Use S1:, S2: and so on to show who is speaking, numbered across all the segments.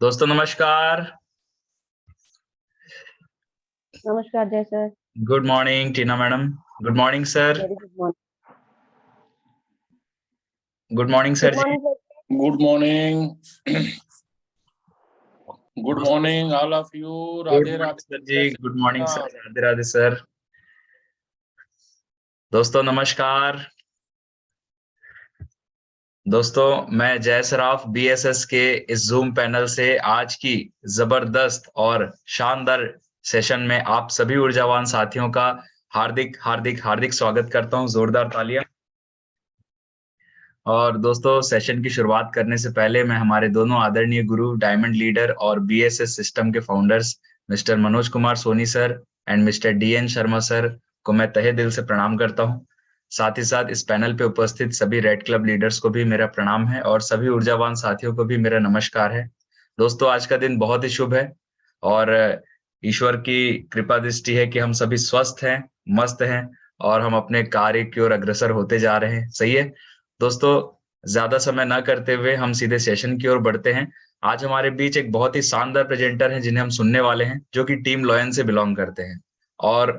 S1: दोस्तों नमस्कार।
S2: नमस्कार जय sir.
S1: Good morning Tina madam. Good morning sir.
S2: Very good morning.
S1: Good morning sir ji.
S3: Good morning. Good morning, all of you.
S1: Good
S3: Radhe
S1: morning sir
S3: Radhe.
S1: Ji. Good morning sir. Radhe Radhe sir. दोस्तों नमस्कार। दोस्तों मैं जय Saraf BSS के इस जूम पैनल से आज की जबरदस्त और शानदार सेशन में आप सभी ऊर्जावान साथियों का हार्दिक हार्दिक हार्दिक स्वागत करता हूं। जोरदार तालियां। और दोस्तों सेशन की शुरुआत करने से पहले मैं हमारे दोनों आदरणीय गुरु डायमंड लीडर और बीएसएस सिस्टम के founders mister Manoj Kumar Soni sir and mister DN Sharma sir को मैं तहे दिल से प्रणाम करता हूं। साथ ही साथ इस पैनल पे उपस्थित सभी रेड क्लब लीडर्स को भी मेरा प्रणाम है और सभी ऊर्जावान साथियों को भी मेरा नमस्कार है। दोस्तों आज का दिन बहुत ही शुभ है और ईश्वर की कृपा दृष्टि है कि हम सभी स्वस्थ हैं, मस्त हैं और हम अपने कार्य की ओर अग्रसर होते जा रहे हैं। सही है दोस्तों, ज्यादा समय ना करते हुए हम सीधे सेशन की ओर बढ़ते हैं। आज हमारे बीच एक बहुत ही शानदार प्रेजेंटर हैं जिन्हें हम सुनने वाले हैं, जो कि टीम लॉयन से बिलोंग करते हैं। और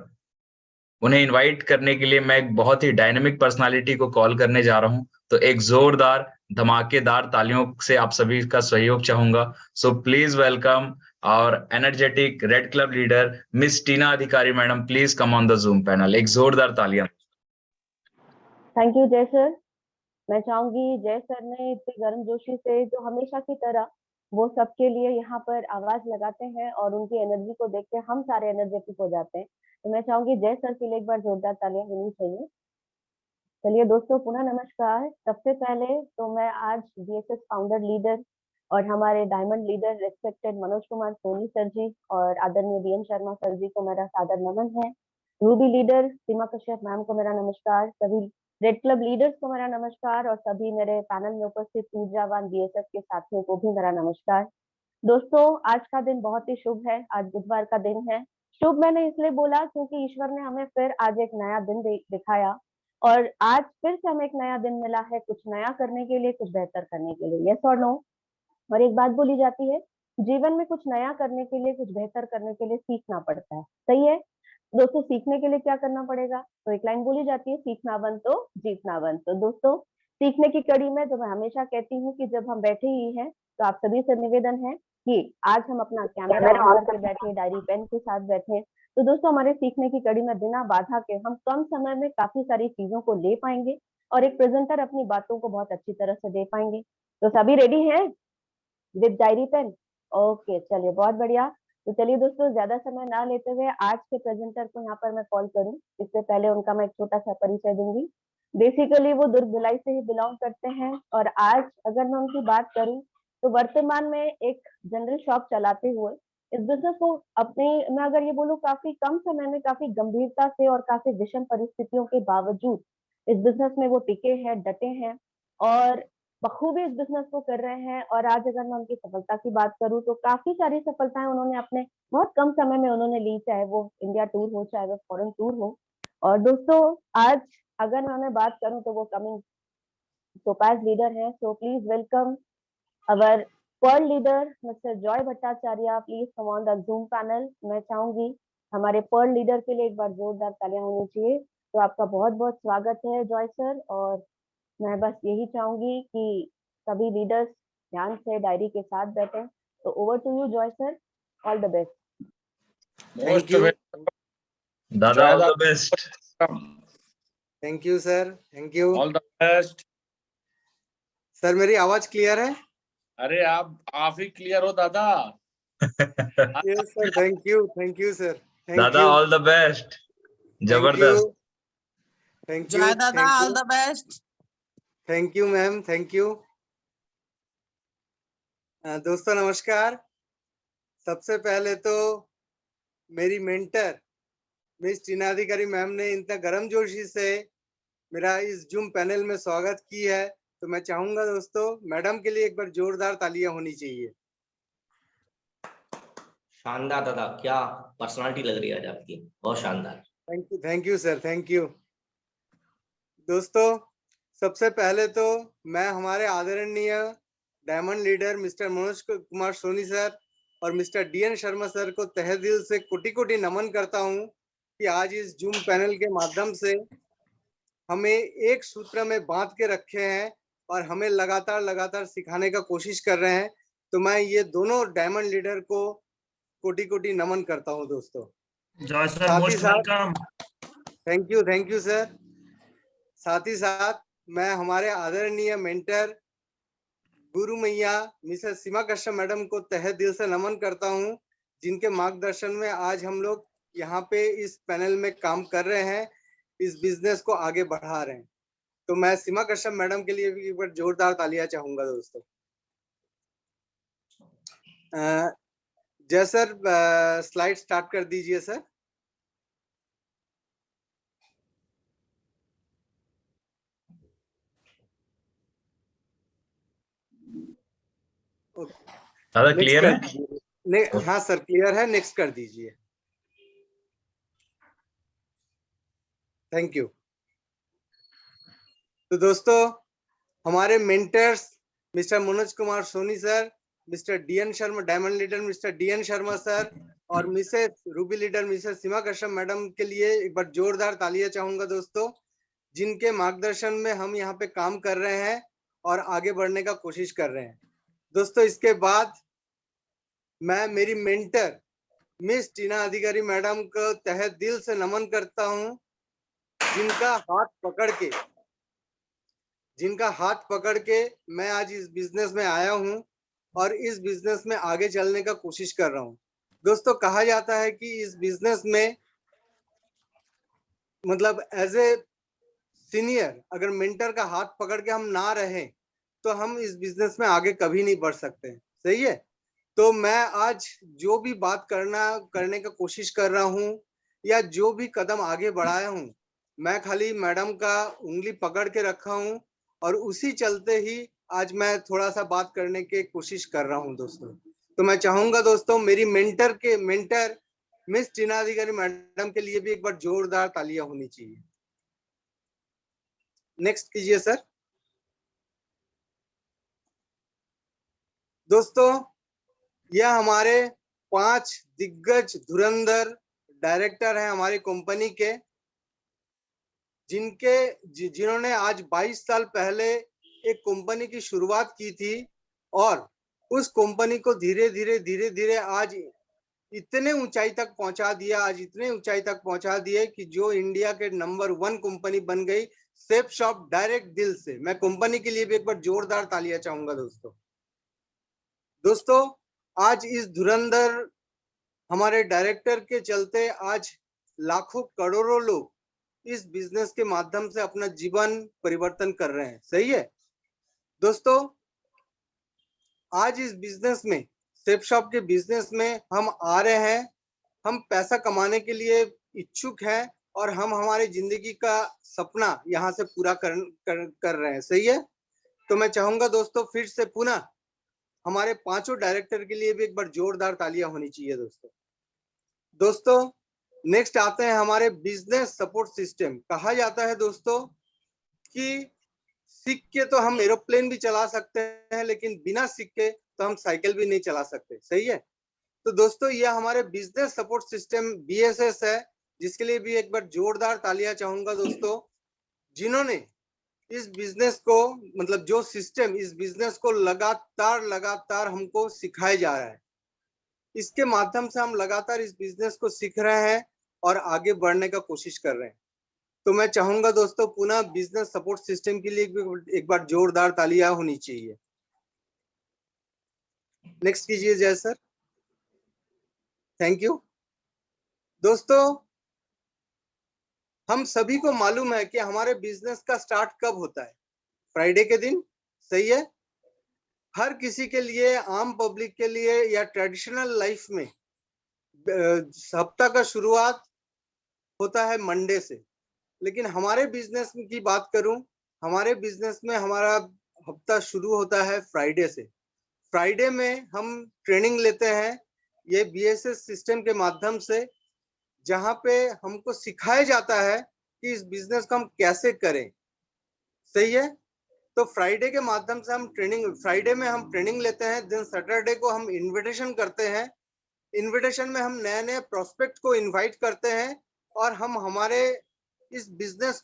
S1: उन्हें इनवाइट करने के लिए मैं एक बहुत ही डायनेमिक पर्सनालिटी को कॉल करने जा रहा हूं। तो एक जोरदार धमाकेदार तालियों से आप सभी का सहयोग चाहूंगा। सो प्लीज वेलकम और energetic red club leader miss Tina Adhikari madam. Please come on the Zoom panel. एक जोरदार तालियां।
S2: Thank you Jai sir. मैं चाहूंगी जय सर ने इतने गर्मजोशी से जो हमेशा की तरह वो सबके लिए यहाँ पर आवाज लगाते हैं और उनकी एनर्जी को देख के हम सारे एनर्जेटिक हो जाते हैं। तो मैं चाहूंगी जय सर के लिए एक बार जोरदार तालियां होनी चाहिए। चलिए दोस्तों पुनः नमस्कार। सबसे पहले तो मैं आज बीएसएस फाउंडर लीडर और हमारे diamond leader respected Manoj Kumar Soni sir ji और आदरणीय डीएन शर्मा सर जी को मेरा सादर नमन है। रूबी लीडर सीमा कश्यप मैम को मेरा नमस्कार। सभी रेड क्लब लीडर्स को मेरा नमस्कार और सभी मेरे पैनल में उपस्थित ऊर्जावान बीएसएफ के साथियों को भी मेरा नमस्कार। दोस्तों आज का दिन बहुत ही शुभ है। आज बुधवार का दिन है। शुभ मैंने इसलिए बोला क्योंकि ईश्वर ने हमें फिर आज एक नया दिन दिखाया और आज फिर से हमें एक नया दिन मिला है कुछ नया करने के लिए, कुछ बेहतर करने के लिए। यस और नो? और एक बात बोली जाती है, जीवन में कुछ नया करने के लिए, कुछ बेहतर करने के लिए सीखना पड़ता है। सही है दोस्तों? सीखने के लिए क्या करना पड़ेगा? तो एक लाइन बोली जाती है, सीखना वन तो जीतना वन। तो दोस्तों सीखने की कड़ी में जो मैं हमेशा कहती हूँ कि जब हम बैठे ही हैं तो आप सभी से निवेदन है कि आज हम अपना कैमरा ऑन करके बैठे, डायरी पेन के साथ बैठे। तो दोस्तों हमारे सीखने की कड़ी में बिना बाधा के हम कम समय में काफी सारी चीजों को ले पाएंगे और एक प्रेजेंटर अपनी बातों को बहुत अच्छी तरह से दे पाएंगे। तो सभी रेडी हैं विद डायरी पेन? ओके चलिए बहुत बढ़िया। तो चलिए दोस्तों ज्यादा समय ना लेते हुए आज के प्रेजेंटर को यहाँ पर मैं कॉल करूँ। इससे पहले उनका मैं एक छोटा सा परिचय दूंगी। बेसिकली वो दुर्ग भिलाई से ही बिलोंग करते हैं और आज अगर मैं उनकी बात करूँ तो वर्तमान में एक जनरल शॉप चलाते हुए इस बिजनेस को अपने, मैं अगर ये बोलूँ, काफी कम समय में काफी गंभीरता से और काफी विषम परिस्थितियों के बावजूद इस बिजनेस में वो टिके हैं, डटे हैं और बखूबी इस बिजनेस को कर रहे हैं। और आज अगर मैं उनकी सफलता की बात करूं तो काफी सारी सफलताएं उन्होंने अपने बहुत कम समय में उन्होंने ली, चाहे वो इंडिया टूर हो, चाहे वो फॉरेन टूर हो। और दोस्तों आज अगर मैं उन्हें बात करूं तो वो कमिंग टोपाज लीडर है। So please welcome our pearl leader mister Joy Bhattacharya. Please come on the Zoom panel. मैं चाहूंगी हमारे पर्ल लीडर के लिए एक बार जोरदार तालियां होनी चाहिए। तो आपका बहुत बहुत स्वागत है जॉय सर। और मैं बस यही चाहूंगी कि सभी लीडर्स ध्यान से डायरी के साथ बैठे। तो over to you Joy sir. All the best.
S3: Most welcome.
S1: दादा all the best.
S4: Thank you sir. Thank you.
S3: All the best.
S4: Sir मेरी आवाज क्लियर है?
S3: अरे आप ही क्लियर हो दादा।
S4: Yes sir. Thank you sir. Thank
S1: दादा
S4: यू।
S1: All the best. जबरदस्त।
S4: थैंक यू
S5: जय दादा, all the best.
S4: Thank you ma'am. Thank you. दोस्तों नमस्कार। सबसे पहले तो मेरी मेंटर मिस टीना अधिकारी मैम ने इतना गर्मजोशी से मेरा इस जूम पैनल में स्वागत की है, तो मैं चाहूंगा दोस्तों मैडम के लिए एक बार जोरदार तालियां होनी चाहिए।
S6: शानदार दादा, क्या पर्सनालिटी लग रही है आज आपकी, बहुत शानदार।
S4: Thank you sir. Thank you. दोस्तों सबसे पहले तो मैं हमारे आदरणीय diamond leader mister Manoj Kumar Soni sir और मिस्टर डीएन शर्मा सर को तहे दिल से कोटि कोटि नमन करता हूं कि आज इस जूम पैनल के माध्यम से हमें एक सूत्र में बांध के रखे हैं और हमें लगातार सिखाने का कोशिश कर रहे हैं। तो मैं ये दोनों डायमंड लीडर को कोटि कोटि नमन करता हूं दोस्तों।
S5: जॉय सर,
S4: साथ ही
S5: मोस्ट
S4: साथ
S5: वेलकम।
S4: Thank you sir. साथ ही साथ मैं हमारे आदरणीय मेंटर गुरु मैया मिसेस सीमा कश्यप मैडम को तहे दिल से नमन करता हूं, जिनके मार्गदर्शन में आज हम लोग यहाँ पे इस पैनल में काम कर रहे हैं, इस बिजनेस को आगे बढ़ा रहे हैं। तो मैं सीमा कश्यप मैडम के लिए भी एक बार जोरदार तालियां चाहूंगा दोस्तों। जय सर, स्लाइड स्टार्ट कर दीजिए सर।
S1: दादा
S4: नेक्स्ट
S1: क्लियर
S4: कर
S1: है?
S4: दीजिए। हाँ सर क्लियर है, नेक्स्ट कर दीजिए। Thank you. तो दोस्तों हमारे mentors mister Manoj Kumar Soni sir, mister DN Sharma diamond leader mister DN Sharma sir और mrs ruby leader mrs Seema Kashyap madam के लिए एक बार जोरदार तालियां चाहूंगा दोस्तों, जिनके मार्गदर्शन में हम यहाँ पे काम कर रहे हैं और आगे बढ़ने का कोशिश कर रहे हैं। दोस्तों इसके बाद मैं मेरी mentor miss Tina Adhikari madam को तहे दिल से नमन करता हूं, जिनका हाथ पकड़ के मैं आज इस बिजनेस में आया हूं और इस बिजनेस में आगे चलने का कोशिश कर रहा हूं। दोस्तों कहा जाता है कि इस बिजनेस में मतलब एज ए सीनियर अगर मेंटर का हाथ पकड़ के हम ना रहे तो हम इस बिजनेस में आगे कभी नहीं बढ़ सकते। सही है। तो मैं आज जो भी बात करने का कोशिश कर रहा हूं या जो भी कदम आगे बढ़ाया हूं, मैं खाली मैडम का उंगली पकड़ के रखा हूं और उसी चलते ही आज मैं थोड़ा सा बात करने की कोशिश कर रहा हूं दोस्तों। तो मैं चाहूंगा दोस्तों मेरी mentor miss Tina Adhikari madam के लिए भी एक बार जोरदार तालियां होनी चाहिए। नेक्स्ट कीजिए सर। दोस्तों यह हमारे 5 दिग्गज धुरंधर डायरेक्टर हैं हमारी कंपनी के, जिन्होंने आज 22 साल पहले एक कंपनी की शुरुआत की थी और उस कंपनी को धीरे धीरे आज इतने ऊंचाई तक पहुंचा दिए कि जो इंडिया के नंबर 1 कंपनी बन गई सेफ शॉप डायरेक्ट दिल से। मैं कंपनी के लिए भी एक बार जोरदार तालियां चाहूंगा दोस्तों आज इस धुरंधर हमारे डायरेक्टर के चलते आज लाखों करोड़ों लोग इस बिजनेस के माध्यम से अपना जीवन परिवर्तन कर रहे हैं। सही है दोस्तों। आज इस बिजनेस में सेफ शॉप के बिजनेस में हम आ रहे हैं, हम पैसा कमाने के लिए इच्छुक हैं और हम हमारी जिंदगी का सपना यहाँ से पूरा कर रहे हैं। सही है। तो मैं चाहूंगा दोस्तों फिर से पुनः हमारे 5 डायरेक्टर के लिए भी एक बार जोरदार तालियां होनी चाहिए दोस्तों। नेक्स्ट आते हैं हमारे बिजनेस सपोर्ट सिस्टम। कहा जाता है दोस्तों कि सीख के तो हम एरोप्लेन भी चला सकते हैं, लेकिन बिना सीख के तो हम साइकिल भी नहीं चला सकते। सही है। तो दोस्तों यह हमारे बिजनेस सपोर्ट सिस्टम BSS है, जिसके लिए भी एक बार जोरदार तालियां चाहूंगा दोस्तों, जिन्होंने इस बिजनेस को मतलब जो सिस्टम इस बिजनेस को लगातार हमको सिखाया जा रहा है, इसके माध्यम से हम लगातार इस बिजनेस को सीख रहे हैं और आगे बढ़ने का कोशिश कर रहे हैं। तो मैं चाहूंगा दोस्तों पुनः बिजनेस सपोर्ट सिस्टम के लिए एक बार जोरदार तालियां होनी चाहिए। नेक्स्ट कीजिए जय सर। थैंक यू दोस्तों। हम सभी को मालूम है कि हमारे बिजनेस का स्टार्ट कब होता है, फ्राइडे के दिन। सही है। हर किसी के लिए, आम पब्लिक के लिए या ट्रेडिशनल लाइफ में हफ्ता का शुरुआत होता है मंडे से, लेकिन हमारे बिजनेस की बात करूं, हमारे बिजनेस में हमारा हफ्ता शुरू होता है फ्राइडे से। फ्राइडे में हम ट्रेनिंग लेते हैं ये BSS सिस्टम के माध्यम से, जहां पे हमको सिखाया जाता है कि इस बिजनेस को हम कैसे करें। सही है। तो फ्राइडे के माध्यम से हम फ्राइडे में हम ट्रेनिंग लेते हैं, देन सैटरडे को हम इन्विटेशन करते हैं। इन्विटेशन में हम नए नए प्रोस्पेक्ट को इनवाइट करते हैं और हम हमारे इस बिजनेस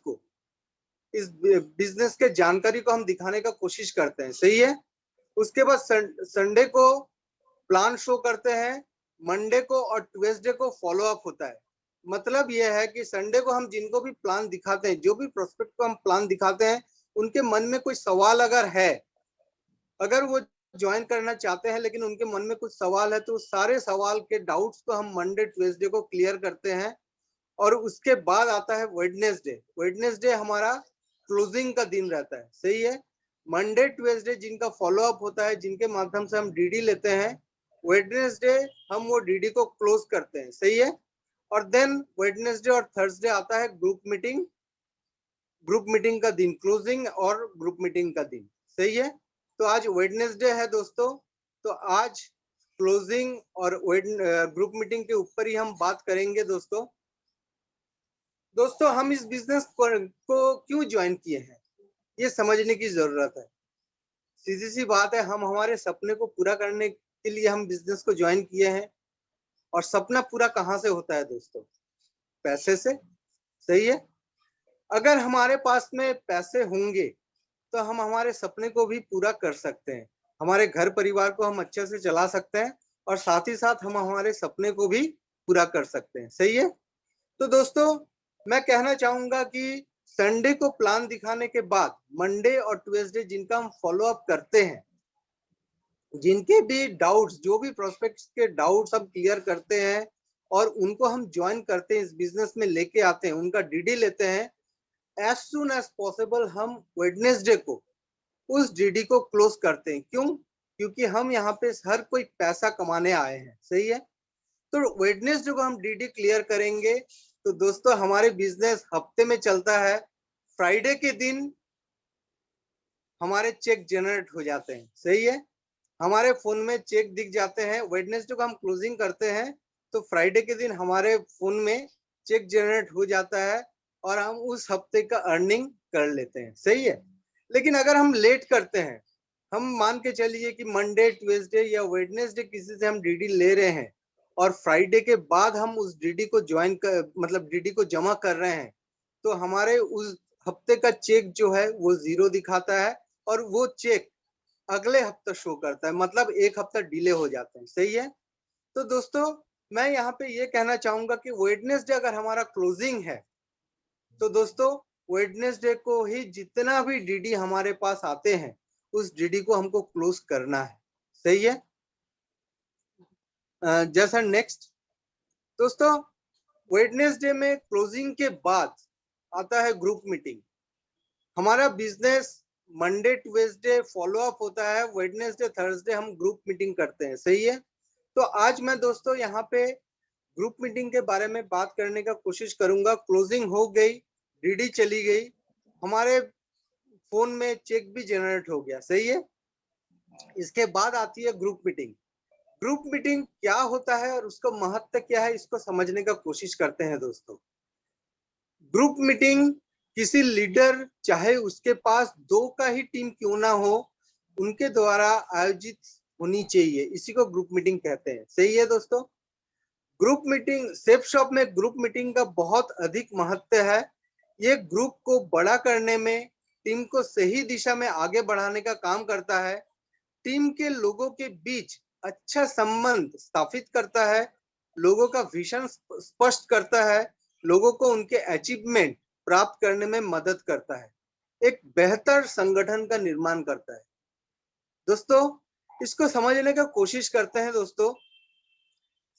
S4: के जानकारी को हम दिखाने का कोशिश करते हैं। सही है। उसके बाद संडे को प्लान शो करते हैं, मंडे को और ट्यूसडे को फॉलो अप होता है। मतलब यह है कि संडे को हम जिनको भी प्लान दिखाते हैं, जो भी प्रोस्पेक्ट को हम प्लान दिखाते हैं, उनके मन में कोई सवाल अगर है, अगर वो ज्वाइन करना चाहते हैं लेकिन उनके मन में कुछ सवाल है, तो सारे सवाल के डाउट्स को हम मंडे ट्यूसडे को क्लियर करते हैं। और उसके बाद आता है वेडनेसडे। वेडनेसडे हमारा क्लोजिंग का दिन रहता है। सही है। मंडे ट्यूसडे जिनका फॉलो अप होता है, जिनके माध्यम से हम डीडी लेते हैं, वेडनेसडे हम वो डीडी को क्लोज करते हैं। सही है। और देन वेडनेसडे और थर्सडे आता है ग्रुप मीटिंग का दिन, क्लोजिंग और ग्रुप मीटिंग का दिन। सही है। तो आज वेडनेसडे है दोस्तों, तो आज क्लोजिंग और ग्रुप मीटिंग के ऊपर ही हम बात करेंगे दोस्तों। हम इस बिजनेस को क्यों ज्वाइन किए हैं, ये समझने की जरूरत है। सीधी सी बात है, हम हमारे सपने को पूरा करने के लिए हम बिजनेस को ज्वाइन किए हैं। और सपना पूरा कहाँ से होता है दोस्तों? पैसे से। सही है। अगर हमारे पास में पैसे होंगे तो हम हमारे सपने को भी पूरा कर सकते हैं, हमारे घर परिवार को हम अच्छे से चला सकते हैं और साथ ही साथ हम हमारे सपने को भी पूरा कर सकते हैं। सही है। तो दोस्तों मैं कहना चाहूंगा कि संडे को प्लान दिखाने के बाद मंडे और ट्यूसडे जिनका हम फॉलो अप करते हैं, जिनके भी डाउट्स, जो भी प्रोस्पेक्ट्स के डाउट्स हम क्लियर करते हैं और उनको हम ज्वाइन करते हैं, इस बिजनेस में लेके आते हैं, उनका डीडी लेते हैं, एज सुन एज पॉसिबल हम वेडनेसडे को उस डीडी को क्लोज करते हैं। क्यों? क्योंकि हम यहाँ पे हर कोई पैसा कमाने आए हैं। सही है। तो वेडनेसडे को हम डीडी क्लियर करेंगे। तो दोस्तों हमारे बिजनेस हफ्ते में चलता है, फ्राइडे के दिन हमारे चेक जनरेट हो जाते हैं। सही है। हमारे फोन में चेक दिख जाते हैं। वेडनेसडे को हम क्लोजिंग करते हैं, तो फ्राइडे के दिन हमारे फोन में चेक जनरेट हो जाता है और हम उस हफ्ते का अर्निंग कर लेते हैं। सही है। लेकिन अगर हम लेट करते हैं, हम मान के चलिए कि मंडे ट्यूसडे या वेडनेसडे किसी से हम डीडी ले रहे हैं और फ्राइडे के बाद हम उस डीडी को डीडी को जमा कर रहे हैं, तो हमारे उस हफ्ते का चेक जो है वो 0 दिखाता है और वो चेक अगले हफ्ते शो करता है, मतलब एक हफ्ता डिले हो जाता है। सही है। तो दोस्तों मैं यहाँ पे ये कहना चाहूंगा कि वेडनेसडे अगर हमारा क्लोजिंग है, तो दोस्तों वेडनेसडे को ही जितना भी डीडी हमारे पास आते हैं, उस डीडी को हमको क्लोज करना है। सही है। जैसा नेक्स्ट दोस्तों, वेडनेसडे में क्लोजिंग के बाद आता है ग्रुप मीटिंग। हमारा business Monday Tuesday follow up होता है, वेडनेसडे थर्सडे हम ग्रुप मीटिंग करते हैं। सही है। तो आज मैं दोस्तों यहाँ पे ग्रुप मीटिंग के बारे में बात करने का कोशिश करूंगा। क्लोजिंग हो गई, डीडी चली गई, हमारे फोन में चेक भी जनरेट हो गया। सही है। इसके बाद आती है ग्रुप मीटिंग। ग्रुप मीटिंग क्या होता है और उसका महत्व क्या है, इसको समझने का कोशिश करते हैं दोस्तों। ग्रुप मीटिंग किसी लीडर, चाहे उसके पास 2 का ही टीम क्यों ना हो, उनके द्वारा आयोजित होनी चाहिए। इसी को ग्रुप मीटिंग कहते हैं। सही है दोस्तों। ग्रुप मीटिंग, सेफ शॉप में ग्रुप मीटिंग का बहुत अधिक महत्व है। ये ग्रुप को बड़ा करने में, टीम को सही दिशा में आगे बढ़ाने का काम करता है, टीम के लोगों के बीच अच्छा संबंध स्थापित करता है, लोगों का विजन स्पष्ट करता है, लोगों को उनके अचीवमेंट प्राप्त करने में मदद करता है, एक बेहतर संगठन का निर्माण करता है। दोस्तों इसको समझने का कोशिश करते हैं। दोस्तों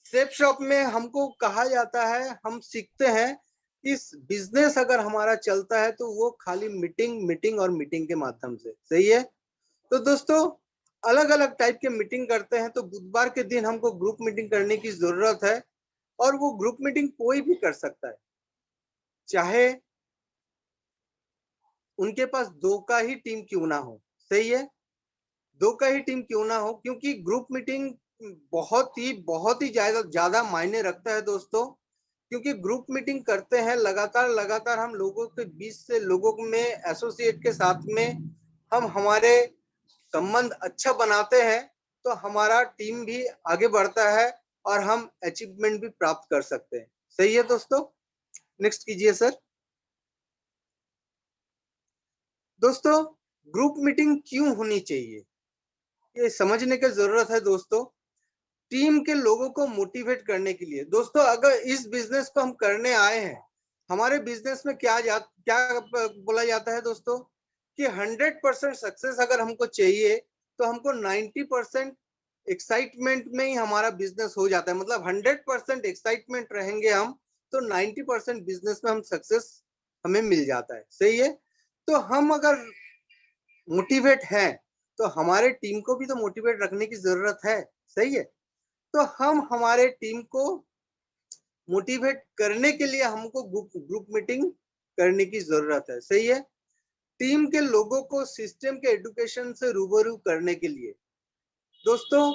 S4: सेफ शॉप में हमको कहा जाता है, हम सीखते हैं, इस बिजनेस अगर हमारा चलता है तो वो खाली मीटिंग और मीटिंग के माध्यम से। सही है। तो दोस्तों अलग अलग टाइप के मीटिंग करते हैं। तो बुधवार के दिन हमको ग्रुप मीटिंग करने की जरूरत है और वो ग्रुप मीटिंग कोई भी कर सकता है, चाहे उनके पास 2 का ही टीम क्यों ना हो। सही है। 2 का ही टीम क्यों ना हो, क्योंकि ग्रुप मीटिंग बहुत ही ज्यादा मायने रखता है दोस्तों। क्योंकि ग्रुप मीटिंग करते हैं लगातार हम लोगों के बीच से, लोगों में एसोसिएट के साथ में हम हमारे संबंध अच्छा बनाते हैं तो हमारा टीम भी आगे बढ़ता है और हम अचीवमेंट भी प्राप्त कर सकते हैं। सही है दोस्तों, नेक्स्ट कीजिए सर। दोस्तों, ग्रुप मीटिंग क्यों होनी चाहिए, ये समझने की जरूरत है दोस्तों। टीम के लोगों को मोटिवेट करने के लिए। दोस्तों, अगर इस बिजनेस को हम करने आए हैं, हमारे बिजनेस में क्या बोला जाता है दोस्तों कि 100% सक्सेस अगर हमको चाहिए तो हमको 90% एक्साइटमेंट में ही हमारा बिजनेस हो जाता है। मतलब 100% एक्साइटमेंट रहेंगे हम तो 90% बिजनेस में हम सक्सेस हमें मिल जाता है। सही है, तो हम अगर मोटिवेट हैं तो हमारे टीम को भी तो मोटिवेट रखने की जरूरत है। सही है, तो हम हमारे टीम को मोटिवेट करने के लिए हमको ग्रुप मीटिंग करने की जरूरत है। सही है, टीम के लोगों को सिस्टम के एजुकेशन से रूबरू करने के लिए। दोस्तों,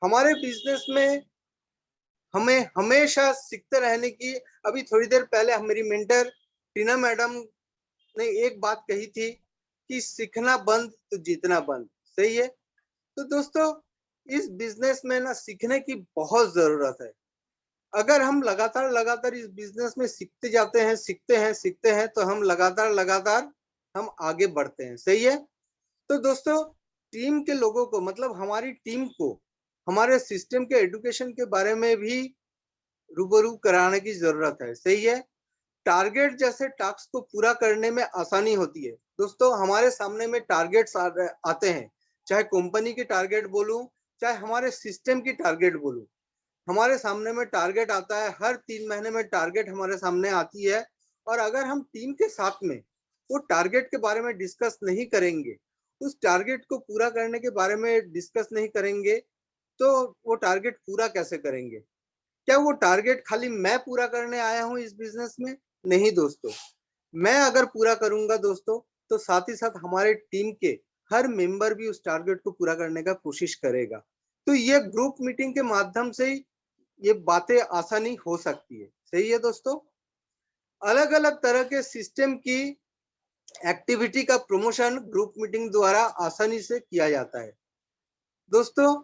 S4: हमारे बिजनेस में हमें हमेशा सीखते रहने की, अभी थोड़ी देर पहले मेरी मेंटर टीना मैडम ने एक बात कही थी कि सीखना बंद तो जीतना बंद। सही है, तो दोस्तों इस बिजनेस में ना सीखने की बहुत जरूरत है। अगर हम लगातार इस बिजनेस में सीखते हैं तो हम लगातार हम आगे बढ़ते हैं। सही है, तो दोस्तों टीम के लोगों को, मतलब हमारी टीम को हमारे सिस्टम के एजुकेशन के बारे में भी रूबरू कराने की जरूरत है। सही है, टारगेट जैसे टास्क को पूरा करने में आसानी होती है। दोस्तों, हमारे सामने में टारगेट्स आते हैं, चाहे कंपनी के टारगेट बोलूं चाहे हमारे सिस्टम की टारगेट बोलूं। हमारे सामने में टारगेट आता है, हर 3 महीने में टारगेट हमारे सामने आती है। और अगर हम टीम के साथ में वो टारगेट के बारे में डिस्कस नहीं करेंगे, उस टारगेट को पूरा करने के बारे में डिस्कस नहीं करेंगे, तो वो टारगेट पूरा कैसे करेंगे? क्या वो टारगेट खाली मैं पूरा करने आया हूँ इस बिजनेस में? नहीं दोस्तों, मैं अगर पूरा करूंगा दोस्तों तो साथ ही साथ हमारे टीम के हर मेंबर भी उस टारगेट को पूरा करने का कोशिश करेगा। तो ये ग्रुप मीटिंग के माध्यम से ही ये बातें आसानी हो सकती है। सही है दोस्तों, अलग अलग तरह के सिस्टम की एक्टिविटी का प्रमोशन ग्रुप मीटिंग द्वारा आसानी से किया जाता है। दोस्तों,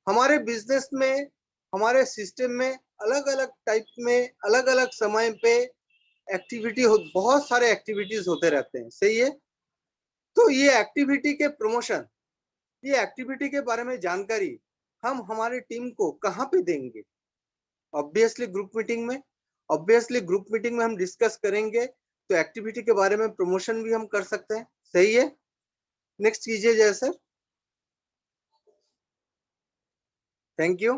S4: हमारे बिजनेस में, हमारे सिस्टम में अलग अलग टाइप में अलग अलग समय पे बहुत सारे एक्टिविटीज होते रहते हैं। सही है, तो ये एक्टिविटी के प्रमोशन, ये एक्टिविटी के बारे में जानकारी हम हमारी टीम को कहाँ पे देंगे? ऑब्वियसली ग्रुप मीटिंग में हम डिस्कस करेंगे तो एक्टिविटी के बारे में प्रमोशन भी हम कर सकते हैं। सही है, नेक्स्ट कीजिए जय सर। Thank you.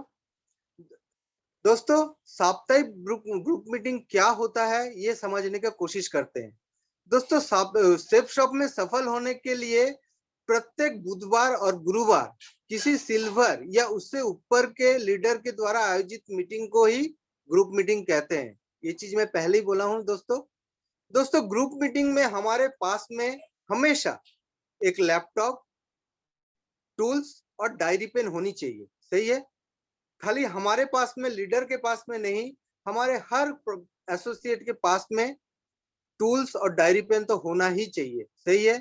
S4: दोस्तों, साप्ताहिक ग्रुप मीटिंग क्या होता है ये समझने की कोशिश करते हैं। दोस्तों, सेफ शॉप में सफल होने के लिए प्रत्येक बुधवार और गुरुवार किसी सिल्वर या उससे ऊपर के लीडर के द्वारा आयोजित मीटिंग को ही ग्रुप मीटिंग कहते हैं। ये चीज मैं पहले ही बोला हूं दोस्तों ग्रुप मीटिंग में हमारे पास में हमेशा एक लैपटॉप, टूल्स और डायरी पेन होनी चाहिए। सही है, खाली हमारे पास में, लीडर के पास में नहीं, हमारे हर एसोसिएट के पास में टूल्स और डायरी पेन तो होना ही चाहिए। सही है,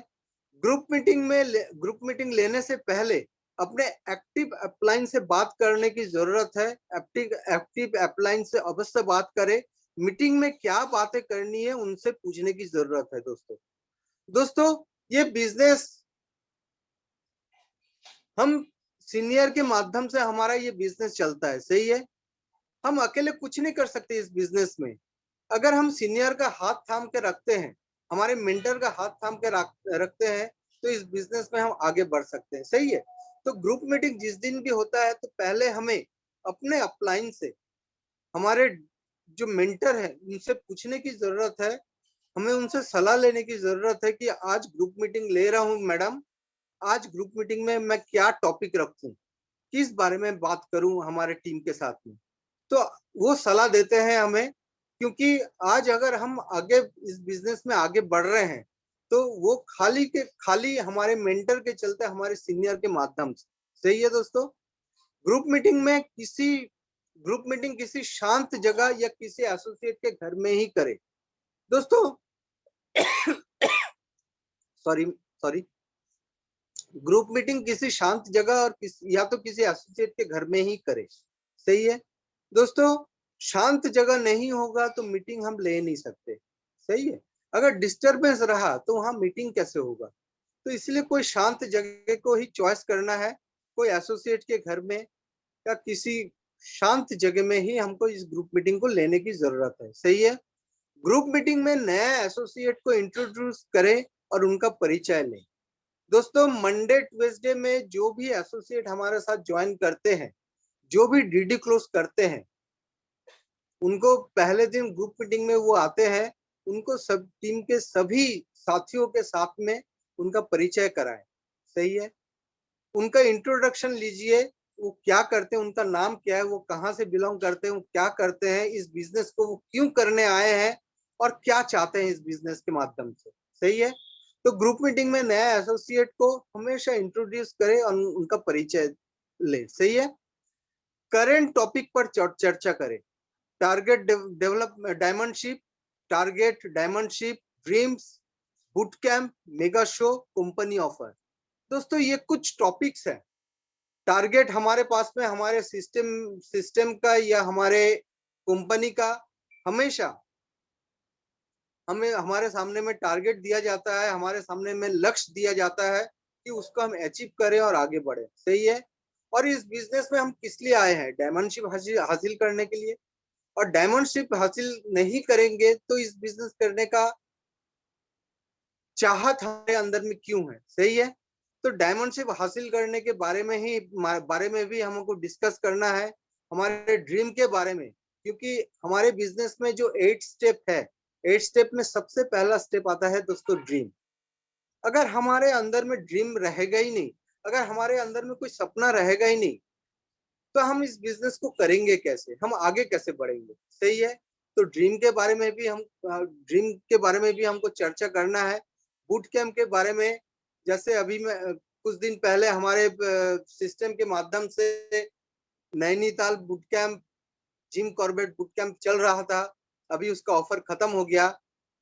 S4: ग्रुप मीटिंग लेने से पहले अपने एक्टिव अपलाइन से बात करने की जरूरत है। एक्टिव अपलाइन से अवश्य बात करें। मीटिंग में क्या बातें करनी है उनसे पूछने की जरूरत है। दोस्तों ये बिजनेस हम सीनियर के माध्यम से हमारा ये बिजनेस चलता है। सही है, हम अकेले कुछ नहीं कर सकते इस बिजनेस में। अगर हम सीनियर का हाथ थाम के रखते हैं, हमारे मेंटर का हाथ थाम के रखते हैं तो इस बिजनेस में हम आगे बढ़ सकते हैं। सही है, तो ग्रुप मीटिंग जिस दिन भी होता है तो पहले हमें अपने अपलाइन से, हमारे जो मेंटर है उनसे पूछने की जरूरत है, हमें उनसे सलाह लेने की जरूरत है कि आज ग्रुप मीटिंग ले रहा हूँ मैडम, आज ग्रुप मीटिंग में मैं क्या टॉपिक रखूं, किस बारे में बात करूं हमारे टीम के साथ में। तो वो सलाह देते हैं हमें, क्योंकि आज अगर हम आगे इस बिजनेस में आगे बढ़ रहे हैं तो वो खाली हमारे मेंटर के चलते, हमारे सीनियर के माध्यम से। सही है दोस्तों, ग्रुप मीटिंग किसी शांत जगह या किसी एसोसिएट के घर में ही करें। दोस्तों सॉरी ग्रुप मीटिंग किसी शांत जगह और या तो किसी एसोसिएट के घर में ही करे। सही है दोस्तों, शांत जगह नहीं होगा तो मीटिंग हम ले नहीं सकते। सही है, अगर डिस्टरबेंस रहा तो वहां मीटिंग कैसे होगा? तो इसलिए कोई शांत जगह को ही चॉइस करना है, कोई एसोसिएट के घर में या किसी शांत जगह में ही हमको इस ग्रुप मीटिंग को लेने की जरूरत है। सही है, ग्रुप मीटिंग में नया एसोसिएट को इंट्रोड्यूस करें और उनका परिचय लें। दोस्तों, मंडे ट्यूसडे में जो भी एसोसिएट हमारे साथ ज्वाइन करते हैं, जो भी डीडी क्लोज करते हैं, उनको पहले दिन ग्रुप मीटिंग में वो आते हैं, उनको सब टीम के सभी साथियों के साथ में उनका परिचय कराएं। सही है, उनका इंट्रोडक्शन लीजिए, वो क्या करते हैं, उनका नाम क्या है, वो कहाँ से बिलोंग करते हैं, वो क्या करते हैं, इस बिजनेस को वो क्यों करने आए हैं और क्या चाहते हैं इस बिजनेस के माध्यम से। सही है, तो ग्रुप मीटिंग में नया एसोसिएट को हमेशा इंट्रोड्यूस करें और उनका परिचय ले। सही है, करेंट टॉपिक पर चर्चा करें, target develop diamondship, target diamondship, dreams, boot camp, mega show, company offer. दोस्तों, ये कुछ टॉपिक्स है। टारगेट हमारे पास में हमारे सिस्टम का या हमारे कंपनी का हमेशा हमें हमारे सामने में टारगेट दिया जाता है, हमारे सामने में लक्ष्य दिया जाता है कि उसको हम अचीव करें और आगे बढ़े। सही है, और इस बिजनेस में हम किस लिए आए हैं? डायमंडशिप हासिल करने के लिए। और डायमंडशिप हासिल नहीं करेंगे तो इस बिजनेस करने का चाहत हमारे अंदर में क्यों है? सही है, तो डायमंडशिप हासिल करने के बारे में भी हमको डिस्कस करना है, हमारे ड्रीम के बारे में, क्योंकि हमारे बिजनेस में जो 8 स्टेप है, 8 स्टेप में सबसे पहला स्टेप आता है दोस्तों ड्रीम। अगर हमारे अंदर में ड्रीम रहेगा ही नहीं, अगर हमारे अंदर में कोई सपना रहेगा ही नहीं, तो हम इस बिजनेस को करेंगे कैसे, हम आगे कैसे बढ़ेंगे? सही है, तो ड्रीम के बारे में भी हमको चर्चा करना है। बूट कैंप के बारे में, जैसे अभी मैं कुछ दिन पहले हमारे सिस्टम के माध्यम से Nainital boot camp, Jim Corbett boot camp चल रहा था, अभी उसका ऑफर खत्म हो गया।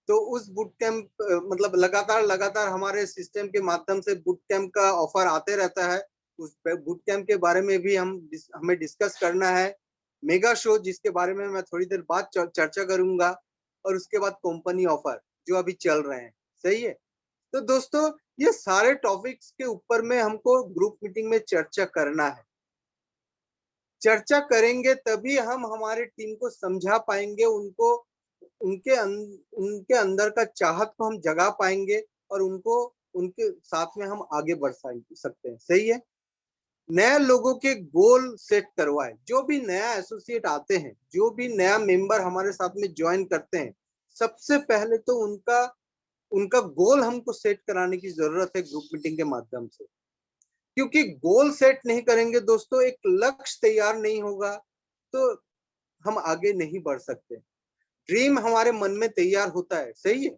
S4: तो उस बूट कैंप मतलब लगातार हमारे सिस्टम के माध्यम से बूट कैंप का ऑफर आते रहता है। उस बूट कैंप के बारे में भी हमें डिस्कस करना है। मेगा शो, जिसके बारे में मैं थोड़ी देर बाद चर्चा करूंगा, और उसके बाद कंपनी ऑफर जो अभी चल रहे हैं। सही है, तो दोस्तों, ये सारे टॉपिक्स के ऊपर में हमको ग्रुप मीटिंग में चर्चा करना है। चर्चा करेंगे तभी हम हमारे टीम को समझा पाएंगे, उनको उनके अंदर का चाहत को हम जगा पाएंगे और उनको उनके साथ में हम आगे बढ़ सकते हैं। सही है, नए लोगों के गोल सेट करवाए। जो भी नया एसोसिएट आते हैं, जो भी नया मेंबर हमारे साथ में ज्वाइन करते हैं, सबसे पहले तो उनका गोल हमको सेट कराने की जरूरत है ग्रुप मीटिंग के माध्यम से। क्योंकि गोल सेट नहीं करेंगे दोस्तों, एक लक्ष्य तैयार नहीं होगा तो हम आगे नहीं बढ़ सकते। ड्रीम हमारे मन में तैयार होता है। सही है,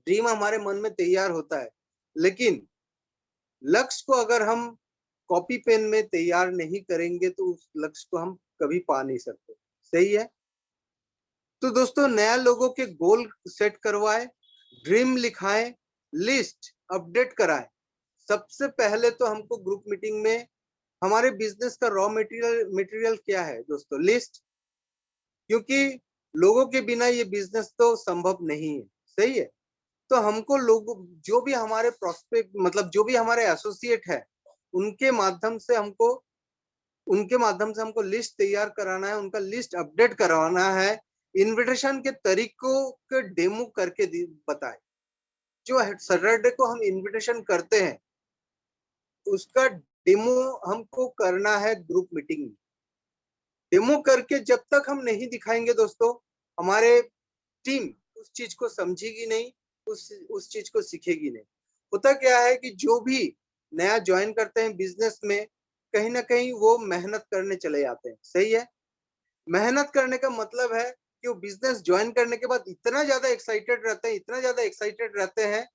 S4: ड्रीम हमारे मन में तैयार होता है, लेकिन लक्ष्य को अगर हम कॉपी पेन में तैयार नहीं करेंगे तो उस लक्ष्य को हम कभी पा नहीं सकते। सही है, तो दोस्तों, नया लोगों के गोल सेट करवाए, ड्रीम लिखाएं, लिस्ट अपडेट कराएं। सबसे पहले तो हमको ग्रुप मीटिंग में हमारे बिजनेस का रॉ मटेरियल क्या है दोस्तों? लिस्ट, क्योंकि लोगों के बिना ये बिजनेस तो संभव नहीं है। सही है, तो हमको लोग जो भी हमारे प्रोस्पेक्ट मतलब जो भी हमारे एसोसिएट है, उनके माध्यम से हमको लिस्ट तैयार कराना है, उनका लिस्ट अपडेट करवाना है। इनविटेशन के तरीकों के डेमो करके बताए। जो सैटरडे को हम इनविटेशन करते हैं, उसका डेमो हमको करना है ग्रुप मीटिंग में। डेमो करके जब तक हम नहीं दिखाएंगे दोस्तों, हमारे टीम उस चीज को समझेगी नहीं, उस चीज को सीखेगी नहीं। होता क्या है कि जो भी नया ज्वाइन करते हैं बिजनेस में, कहीं ना कहीं वो मेहनत करने चले जाते हैं। सही है, मेहनत करने का मतलब है कि वो बिजनेस ज्वाइन करने के बाद इतना ज्यादा एक्साइटेड रहते हैं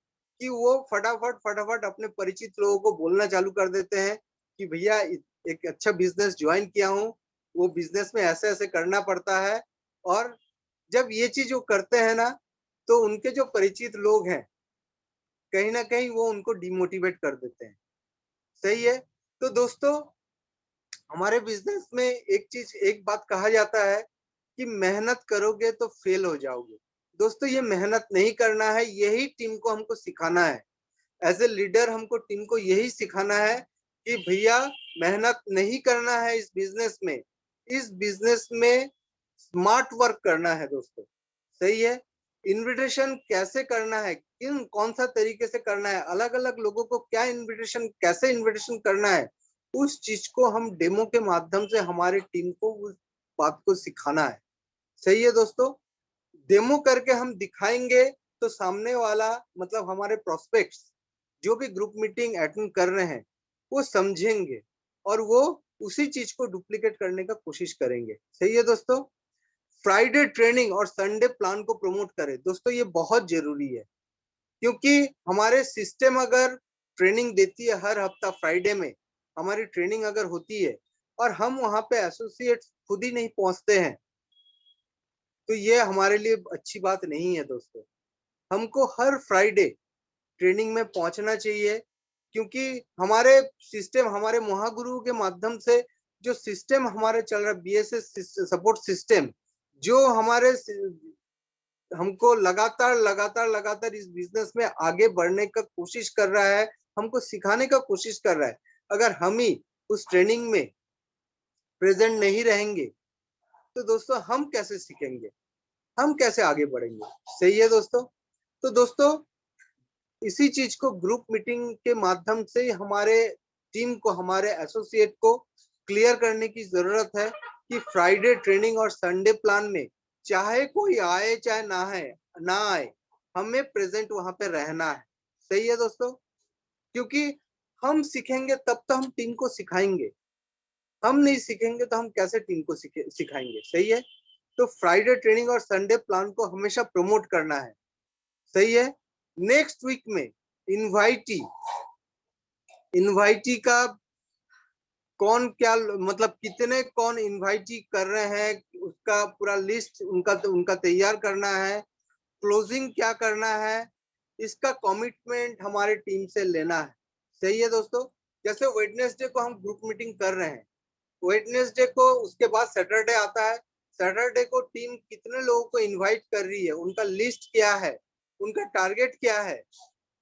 S4: कि वो फटाफट अपने परिचित लोगों को बोलना चालू कर देते हैं कि भैया एक अच्छा बिजनेस ज्वाइन किया हूँ, वो बिजनेस में ऐसे ऐसे करना पड़ता है। और जब ये चीज वो करते हैं ना, तो उनके जो परिचित लोग हैं, कहीं ना कहीं वो उनको डिमोटिवेट कर देते हैं। सही है। तो दोस्तों हमारे बिजनेस में एक बात कहा जाता है कि मेहनत करोगे तो फेल हो जाओगे। दोस्तों ये मेहनत नहीं करना है, यही टीम को हमको सिखाना है। एज ए लीडर हमको टीम को यही सिखाना है कि भैया मेहनत नहीं करना है इस बिजनेस में। इस बिजनेस में स्मार्ट वर्क करना है दोस्तों। सही है। इनविटेशन कैसे करना है, किन कौन सा तरीके से करना है, अलग अलग लोगों को क्या इनविटेशन, कैसे इनविटेशन करना है, उस चीज को हम डेमो के माध्यम से हमारे टीम को उस बात को सिखाना है। सही है दोस्तों। डेमो करके हम दिखाएंगे तो सामने वाला मतलब हमारे प्रोस्पेक्ट्स जो भी ग्रुप मीटिंग अटेंड कर रहे हैं वो समझेंगे और वो उसी चीज को डुप्लीकेट करने का कोशिश करेंगे। सही है दोस्तों। फ्राइडे ट्रेनिंग और संडे प्लान को प्रमोट करें। दोस्तों ये बहुत जरूरी है, क्योंकि हमारे सिस्टम अगर ट्रेनिंग देती है हर हफ्ता फ्राइडे में हमारी ट्रेनिंग अगर होती है और हम वहां पे एसोसिएट खुद ही नहीं पहुंचते हैं तो ये हमारे लिए अच्छी बात नहीं है दोस्तों। हमको हर फ्राइडे ट्रेनिंग में पहुंचना चाहिए, क्योंकि हमारे सिस्टम, हमारे महागुरु के माध्यम से जो सिस्टम हमारे चल रहा है, बीएसएस सपोर्ट सिस्टम, जो हमारे हमको लगातार लगातार लगातार इस बिजनेस में आगे बढ़ने का कोशिश कर रहा है, हमको सिखाने का कोशिश कर रहा है। अगर हम ही उस ट्रेनिंग में प्रेजेंट नहीं रहेंगे तो दोस्तों हम कैसे सीखेंगे, हम कैसे आगे बढ़ेंगे। सही है दोस्तों। तो दोस्तों इसी चीज को ग्रुप मीटिंग के माध्यम से हमारे टीम को, हमारे एसोसिएट को क्लियर करने की जरूरत है कि फ्राइडे ट्रेनिंग और संडे प्लान में चाहे कोई आए चाहे ना आए, हमें प्रेजेंट वहां पे रहना है। सही है दोस्तों। क्योंकि हम सीखेंगे तब तो हम टीम को सिखाएंगे, हम नहीं सीखेंगे तो हम कैसे टीम को सिखाएंगे। सही है। तो फ्राइडे ट्रेनिंग और संडे प्लान को हमेशा प्रमोट करना है। सही है। नेक्स्ट वीक में इनवाइटी का कौन क्या मतलब कितने कौन इनवाइटी कर रहे हैं उसका पूरा लिस्ट उनका तैयार करना है। क्लोजिंग क्या करना है इसका कमिटमेंट हमारे टीम से लेना है। सही है दोस्तों। जैसे वेडनेसडे को हम ग्रुप मीटिंग कर रहे हैं, वेडनेसडे को उसके बाद सैटरडे आता है, सैटरडे को टीम कितने लोगों को इनवाइट कर रही है, उनका लिस्ट क्या है, उनका टारगेट क्या है,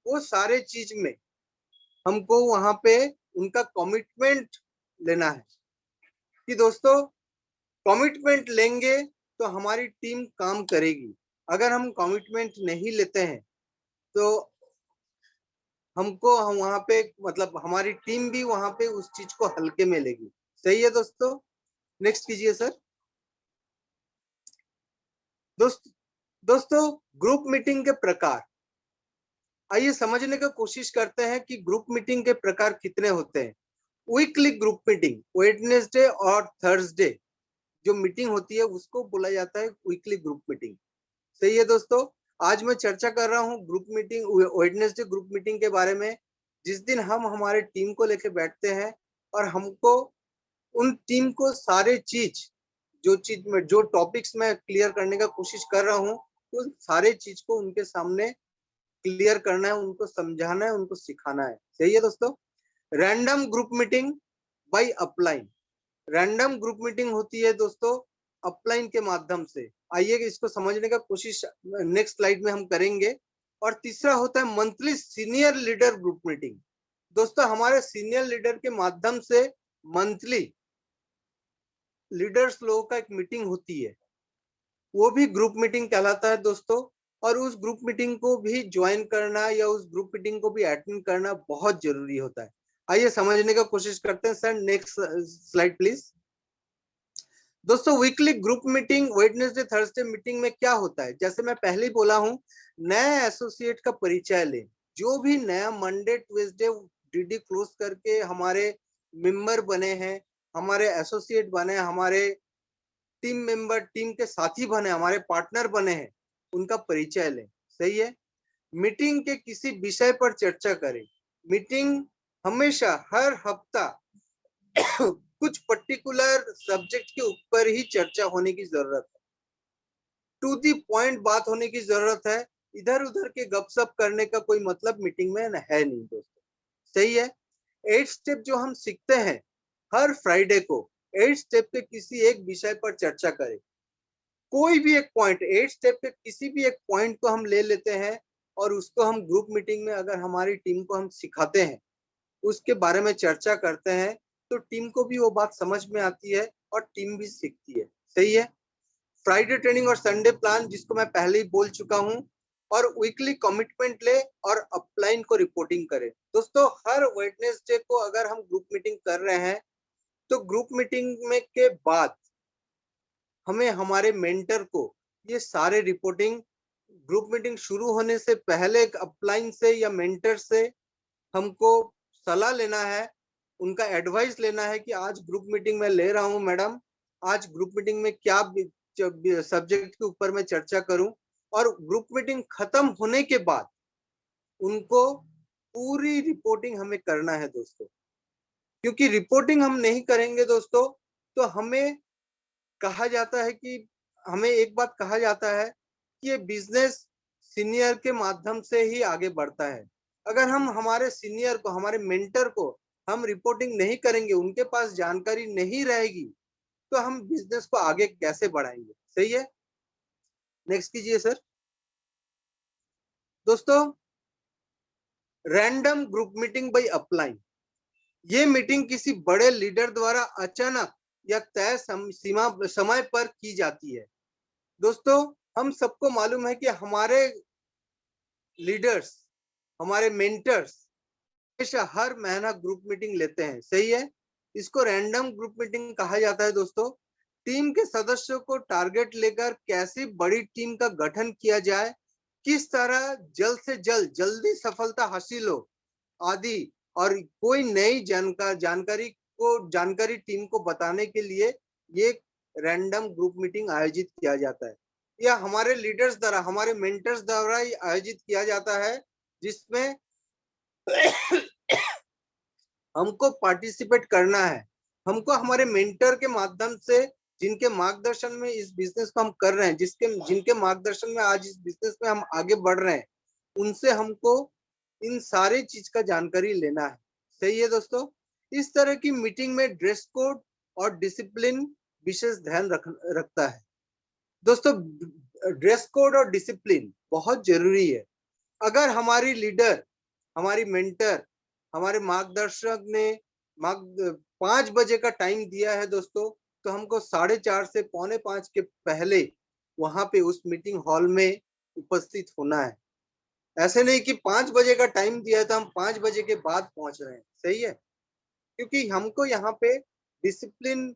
S4: वो सारे चीज में हमको वहां पे उनका कमिटमेंट लेना है कि दोस्तों कमिटमेंट लेंगे तो हमारी टीम काम करेगी। अगर हम कमिटमेंट नहीं लेते हैं तो हमको हम वहां पे मतलब हमारी टीम भी वहां पे उस चीज को हल्के में लेगी। सही है दोस्तों। नेक्स्ट कीजिए सर। दोस्तों ग्रुप मीटिंग के प्रकार, आइए समझने का कोशिश करते हैं कि ग्रुप मीटिंग के प्रकार कितने होते हैं। वीकली ग्रुप मीटिंग, वेडनेसडे और थर्सडे जो मीटिंग होती है उसको बोला जाता है वीकली ग्रुप मीटिंग। सही है दोस्तों। आज मैं चर्चा कर रहा हूँ group meeting, Wednesday group meeting के बारे में, जिस दिन हम हमारे टीम को लेके बैठते हैं और हमको उन टीम को सारे चीज जो टॉपिक्स में क्लियर करने का कोशिश कर रहा हूँ उन सारे चीज को उनके सामने क्लियर करना है, उनको समझाना है, उनको सिखाना है। सही है दोस्तों। Random group meeting by upline, random group meeting होती है दोस्तों अपलाइन के माध्यम से। आइए इसको समझने का कोशिश नेक्स्ट स्लाइड में हम करेंगे। और तीसरा होता है monthly senior leader group meeting. दोस्तों हमारे सीनियर लीडर के माध्यम से मंथली लीडर्स लोगों का एक मीटिंग होती है, वो भी ग्रुप मीटिंग कहलाता है दोस्तों। और उस ग्रुप मीटिंग को भी ज्वाइन करना या उस ग्रुप मीटिंग को भी अटेंड करना बहुत जरूरी होता है। आइए समझने का कोशिश करते हैं सर। Next slide please. दोस्तों weekly group meeting, Wednesday Thursday meeting में क्या होता है, जैसे मैं पहले ही बोला हूं, नए एसोसिएट का परिचय लें। जो भी नया मंडे ट्यूसडे डीडी क्लोज करके हमारे मेंबर बने हैं, हमारे एसोसिएट बने, हमारे टीम मेंबर, टीम के साथी बने, हमारे पार्टनर बने हैं, उनका परिचय लें। सही है। मीटिंग के किसी विषय पर चर्चा करें। मीटिंग हमेशा हर हफ्ता कुछ पर्टिकुलर सब्जेक्ट के ऊपर ही चर्चा होने की जरूरत है, टू दी पॉइंट बात होने की जरूरत है। इधर उधर के गपशप करने का कोई मतलब मीटिंग में है नहीं दोस्तों। सही है। 8 स्टेप जो हम सीखते हैं हर फ्राइडे को 8 स्टेप के किसी एक विषय पर चर्चा करें। कोई भी एक पॉइंट 8 स्टेप के किसी भी एक पॉइंट को हम ले लेते हैं और उसको हम ग्रुप मीटिंग में अगर हमारी टीम को हम सिखाते हैं, उसके बारे में चर्चा करते हैं, तो टीम को भी वो बात समझ में आती है और टीम भी सीखती है। सही है। फ्राइडे ट्रेनिंग और संडे प्लान जिसको मैं पहले ही बोल चुका हूं, और वीकली कमिटमेंट ले और अपलाइन को रिपोर्टिंग करें। दोस्तों हर वेडनेसडे को अगर हम ग्रुप मीटिंग कर रहे हैं, तो ग्रुप मीटिंग में के बाद हमें हमारे मेंटर को ये सारे रिपोर्टिंग ग्रुप मीटिंग शुरू होने से पहले अपलाइन से या मेंटर से हमको सलाह लेना है, उनका एडवाइस लेना है कि आज ग्रुप मीटिंग में ले रहा हूं मैडम, आज ग्रुप मीटिंग में क्या सब्जेक्ट के ऊपर मैं चर्चा करूं, और ग्रुप मीटिंग खत्म होने के बाद उनको पूरी रिपोर्टिंग हमें करना है दोस्तों। क्योंकि रिपोर्टिंग हम नहीं करेंगे दोस्तों, तो हमें कहा जाता है कि हमें एक बात कहा जाता है कि ये बिजनेस सीनियर के माध्यम से ही आगे बढ़ता है। अगर हम हमारे सीनियर को, हमारे मेंटर को हम रिपोर्टिंग नहीं करेंगे, उनके पास जानकारी नहीं रहेगी, तो हम बिजनेस को आगे कैसे बढ़ाएंगे। सही है। नेक्स्ट कीजिए सर। दोस्तों random group meeting by upline, ये मीटिंग किसी बड़े लीडर द्वारा अचानक या तय समय पर की जाती है। दोस्तों हम सबको मालूम है कि हमारे लीडर्स, हमारे मेंटर्स हमेशा हर महीना ग्रुप मीटिंग लेते हैं। सही है। इसको रैंडम ग्रुप मीटिंग कहा जाता है। दोस्तों टीम के सदस्यों को टारगेट लेकर कैसी बड़ी टीम का गठन किया जाए, किस तरह जल्द से जल्दी सफलता हासिल हो आदि, और कोई नई जानकारी टीम को बताने के लिए ये रैंडम ग्रुप मीटिंग आयोजित किया जाता है, या हमारे लीडर्स द्वारा, हमारे मेंटर्स द्वारा आयोजित किया जाता है, जिसमें हमको पार्टिसिपेट करना है। हमको हमारे मेंटर के माध्यम से, जिनके मार्गदर्शन में इस बिजनेस को हम कर रहे हैं, जिनके मार्गदर्शन में आज इस बिजनेस में हम आगे बढ़ रहे हैं, उनसे हमको इन सारे चीज का जानकारी लेना है। सही है दोस्तों। इस तरह की मीटिंग में ड्रेस कोड और डिसिप्लिन विशेष ध्यान रखता है। दोस्तों ड्रेस कोड और डिसिप्लिन बहुत जरूरी है। अगर हमारी लीडर, हमारी मेंटर, हमारे मार्गदर्शक ने 5 बजे का टाइम दिया है दोस्तों, तो हमको 4:30 से 4:45 के पहले वहां पे उस मीटिंग हॉल में उपस्थित होना है। ऐसे नहीं कि 5 बजे का टाइम दिया था, हम 5 बजे के बाद पहुंच रहे हैं। सही है। क्योंकि हमको यहाँ पे डिसिप्लिन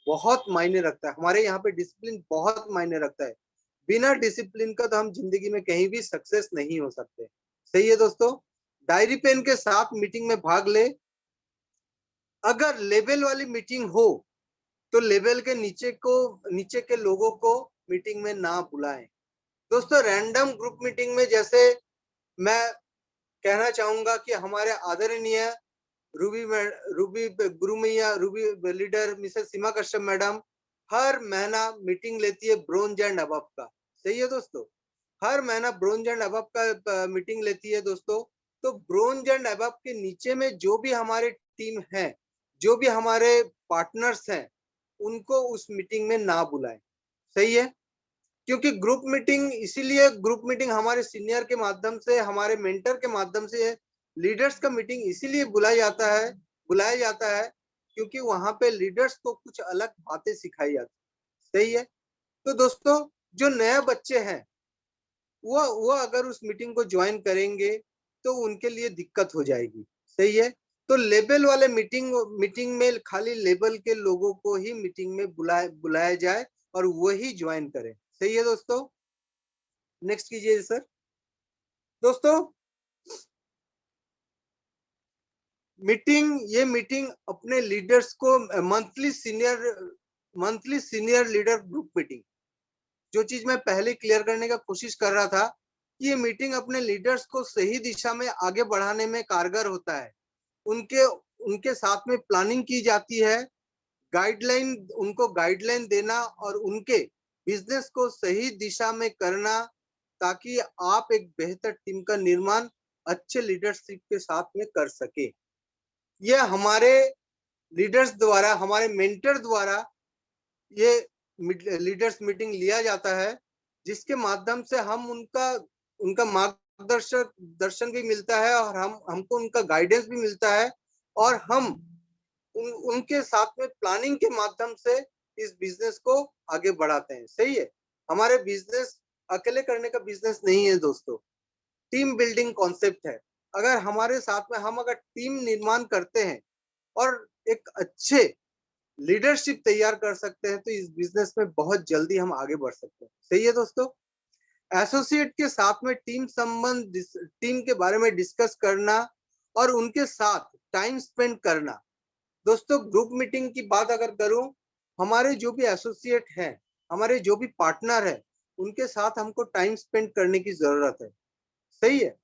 S4: बहुत मायने रखता है, हमारे यहाँ पे डिसिप्लिन बहुत मायने रखता है। बिना डिसिप्लिन का तो हम जिंदगी में कहीं भी सक्सेस नहीं हो सकते। सही है दोस्तों। डायरी पेन के साथ मीटिंग में भाग ले। अगर लेवल वाली मीटिंग हो तो लेवल के नीचे के लोगों को मीटिंग में ना बुलाएं। दोस्तों रैंडम ग्रुप मीटिंग में जैसे मैं कहना चाहूंगा कि हमारे आदरणीय रूबी गुरु मैया, Ruby leader mrs Seema Kashyap madam हर महीना मीटिंग लेती है ब्रोंज एंड अबव का। सही है दोस्तों। हर महीना ब्रोंज एंड अबव का मीटिंग लेती है दोस्तों। तो ब्रोंज एंड अबव के नीचे में जो भी हमारे टीम है, जो भी हमारे पार्टनर्स हैं, उनको उस मीटिंग में ना बुलाएं। सही है। क्योंकि ग्रुप मीटिंग, इसीलिए ग्रुप मीटिंग हमारे सीनियर के माध्यम से, हमारे मेंटर के माध्यम से, लीडर्स का मीटिंग इसीलिए बुलाया जाता है क्योंकि वहां पे लीडर्स को कुछ अलग बातें सिखाई जाती। सही है। तो दोस्तों जो नए बच्चे हैं वो अगर उस मीटिंग को ज्वाइन करेंगे तो उनके लिए दिक्कत हो जाएगी। सही है। तो लेवल वाले मीटिंग में खाली लेवल के लोगों को ही मीटिंग में बुलाया जाए और वही ज्वाइन करें। सही है दोस्तों। नेक्स्ट कीजिए सर। दोस्तों ये मीटिंग अपने लीडर्स को monthly senior leader group meeting, जो चीज मैं पहले क्लियर करने का कोशिश कर रहा था कि ये मीटिंग अपने लीडर्स को सही दिशा में आगे बढ़ाने में कारगर होता है। उनके साथ में प्लानिंग की जाती है, उनको गाइडलाइन देना और उनके बिजनेस को सही दिशा में करना, ताकि आप एक बेहतर टीम का निर्माण अच्छे लीडरशिप के साथ में कर सके। ये हमारे लीडर्स द्वारा, हमारे मेंटर द्वारा ये लीडर्स मीटिंग लिया जाता है, जिसके माध्यम से हम उनका दर्शन भी मिलता है और हमको उनका गाइडेंस भी मिलता है और हम उनके साथ में प्लानिंग के माध्यम से इस बिजनेस को आगे बढ़ाते हैं। सही है, हमारे बिजनेस अकेले करने का बिजनेस नहीं है दोस्तों, टीम बिल्डिंग कॉन्सेप्ट है। अगर हमारे साथ में हम अगर टीम निर्माण करते हैं और एक अच्छे लीडरशिप तैयार कर सकते हैं तो इस बिजनेस में बहुत जल्दी हम आगे बढ़ सकते हैं। सही है दोस्तों, एसोसिएट के साथ में टीम के बारे में डिस्कस करना और उनके साथ टाइम स्पेंड करना। दोस्तों ग्रुप मीटिंग की बात अगर करूं, हमारे जो भी एसोसिएट हैं, हमारे जो भी पार्टनर है, उनके साथ हमको टाइम स्पेंड करने की जरूरत है। सही है,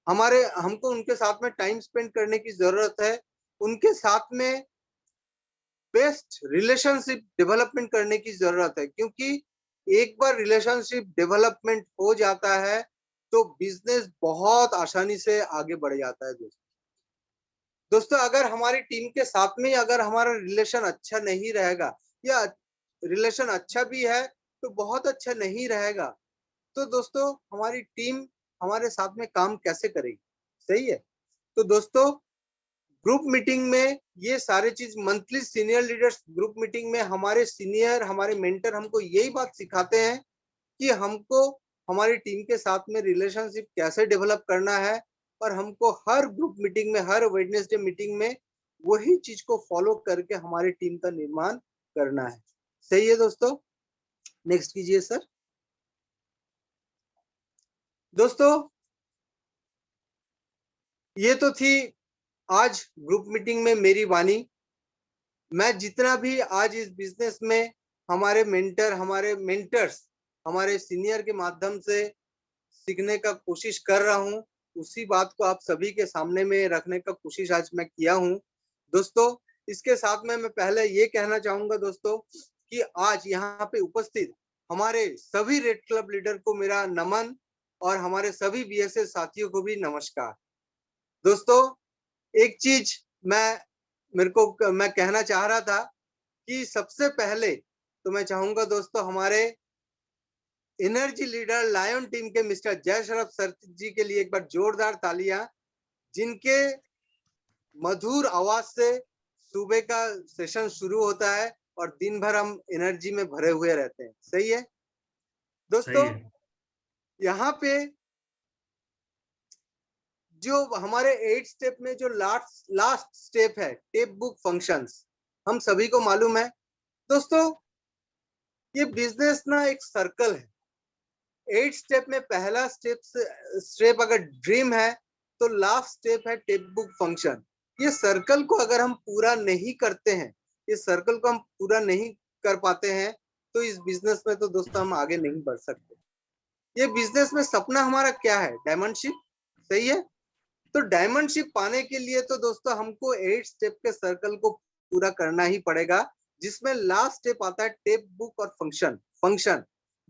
S4: हमको उनके साथ में टाइम स्पेंड करने की जरूरत है, उनके साथ में बेस्ट रिलेशनशिप डेवलपमेंट करने की जरूरत है, क्योंकि एक बार रिलेशनशिप डेवलपमेंट हो जाता है तो बिजनेस बहुत आसानी से आगे बढ़ जाता है। दोस्तों अगर हमारी टीम के साथ में अगर हमारा रिलेशन अच्छा नहीं रहेगा या रिलेशन अच्छा भी है तो बहुत अच्छा नहीं रहेगा, तो दोस्तों हमारी टीम हमारे साथ में काम कैसे करेगी। सही है, तो दोस्तों ग्रुप मीटिंग में ये सारे चीज, monthly senior leaders group meeting में हमारे सीनियर, हमारे मेंटर हमको यही बात सिखाते हैं कि हमको हमारी टीम के साथ में रिलेशनशिप कैसे डेवलप करना है और हमको हर ग्रुप मीटिंग में, हर वेडनेसडे मीटिंग में वही चीज को फॉलो करके हमारी टीम का निर्माण करना है। सही है दोस्तों, नेक्स्ट कीजिए सर। दोस्तों ये तो थी आज ग्रुप मीटिंग में मेरी वाणी। मैं जितना भी आज इस बिजनेस में हमारे मेंटर्स, हमारे सीनियर के माध्यम से सीखने का कोशिश कर रहा हूँ, उसी बात को आप सभी के सामने में रखने का कोशिश आज मैं किया हूँ। दोस्तों इसके साथ में मैं पहले ये कहना चाहूंगा दोस्तों कि आज यहाँ पे उपस्थित हमारे सभी रेड क्लब लीडर को मेरा नमन और हमारे सभी बीएसएस साथियों को भी नमस्कार। दोस्तों एक चीज मैं कहना चाह रहा था कि सबसे पहले तो मैं चाहूंगा दोस्तों हमारे एनर्जी लीडर लायन टीम के मिस्टर जय शरफ सर जी के लिए एक बार जोरदार तालियां, जिनके मधुर आवाज से सुबह का सेशन शुरू होता है और दिन भर हम एनर्जी में भरे हुए रहते हैं। सही है दोस्तों, यहाँ पे जो हमारे 8 स्टेप में जो लास्ट स्टेप है टेप बुक फंक्शंस, हम सभी को मालूम है दोस्तों ये बिजनेस ना एक सर्कल है। 8 स्टेप में पहला स्टेप अगर ड्रीम है तो लास्ट स्टेप है टेप बुक फंक्शन। ये सर्कल को अगर हम पूरा नहीं करते हैं, ये सर्कल को हम पूरा नहीं कर पाते हैं तो इस बिजनेस में तो दोस्तों हम आगे नहीं बढ़ सकते। ये बिजनेस में सपना हमारा क्या है, डायमंडशिप। सही है, तो डायमंडशिप पाने के लिए तो दोस्तों हमको 8 स्टेप के सर्कल को पूरा करना ही पड़ेगा, जिसमें लास्ट स्टेप आता है टेप बुक और फंक्शन।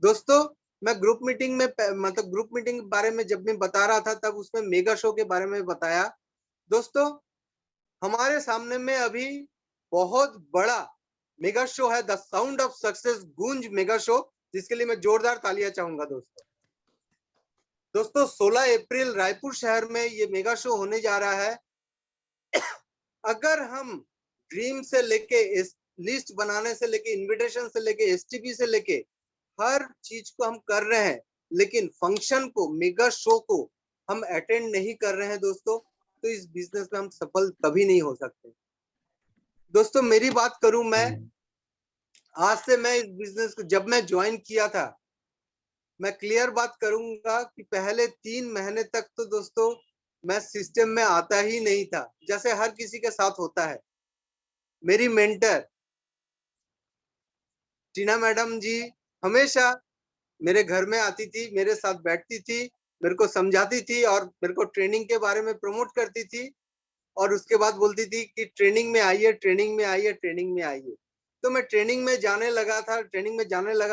S4: दोस्तों मैं ग्रुप मीटिंग में मतलब ग्रुप मीटिंग के बारे में जब मैं बता रहा था तब उसमें मेगा शो के बारे में बताया। दोस्तों हमारे सामने में अभी बहुत बड़ा मेगा शो है, द साउंड ऑफ सक्सेस गूंज मेगा शो, जिसके लिए मैं जोरदार तालियां चाहूंगा दोस्तों 16 अप्रैल रायपुर शहर में ये मेगा शो होने जा रहा है। अगर हम ड्रीम से लेके लिस्ट बनाने से लेके इनविटेशन से लेके एसटीपी से लेके हर चीज को हम कर रहे हैं, लेकिन फंक्शन को, मेगा शो को हम अटेंड नहीं कर रहे हैं दोस्तों, तो इस बिजनेस में हम सफल कभी नहीं हो सकते। दोस्तों मेरी बात करूं, मैं आज से मैं इस बिजनेस को जब मैं ज्वाइन किया था, मैं क्लियर बात करूंगा कि पहले 3 महीने तक तो दोस्तों मैं सिस्टम में आता ही नहीं था, जैसे हर किसी के साथ होता है। मेरी मेंटर टीना मैडम जी हमेशा मेरे घर में आती थी, मेरे साथ बैठती थी, मेरे को समझाती थी और मेरे को ट्रेनिंग के बारे में प्रमोट करती थी और उसके बाद बोलती थी कि ट्रेनिंग में आइए, ट्रेनिंग में आइए, ट्रेनिंग में आइए। तो मैं ट्रेनिंग में जाने लगा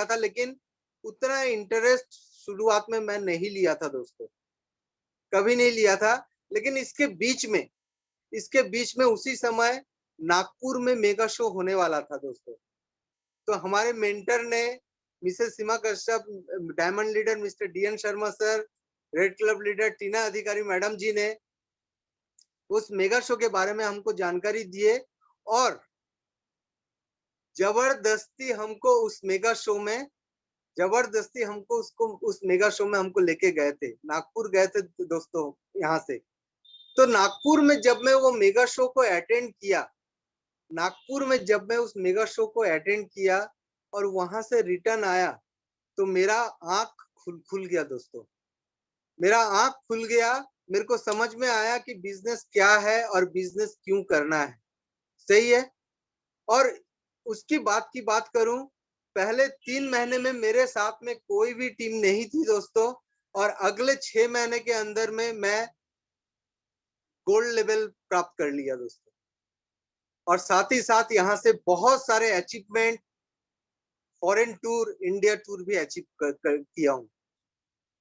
S4: था, लेकिन उतना इंटरेस्ट शुरुआत में मैं नहीं लिया था दोस्तों, कभी नहीं लिया था। लेकिन इसके बीच में इसके बीच में उसी समय नागपुर में मेगा शो होने वाला था दोस्तों। तो हमारे मेंटर ने Mrs Seema Kashyap, diamond leader mister DN Sharma sir, red club leader Tina Adhikari madam जी ने उस मेगा शो के बारे में हमको जानकारी दिए और जबरदस्ती हमको उस मेगा शो में हमको लेके गए थे। नागपुर गए थे दोस्तों यहाँ से। तो नागपुर में जब मैं वो मेगा शो को अटेंड किया, और वहां से रिटर्न आया तो मेरा आंख खुल गया दोस्तों। मेरा आंख खुल गया, मेरे को समझ में आया कि बिजनेस क्या है और बिजनेस क्यों करना है। सही है। और उसकी बात करूं, पहले 3 महीने में मेरे साथ में कोई भी टीम नहीं थी दोस्तों, और अगले 6 महीने के अंदर में मैं गोल्ड लेवल प्राप्त कर लिया दोस्तों। और साथ ही साथ यहाँ से बहुत सारे achievement, foreign tour, India tour भी अचीव किया हूँ।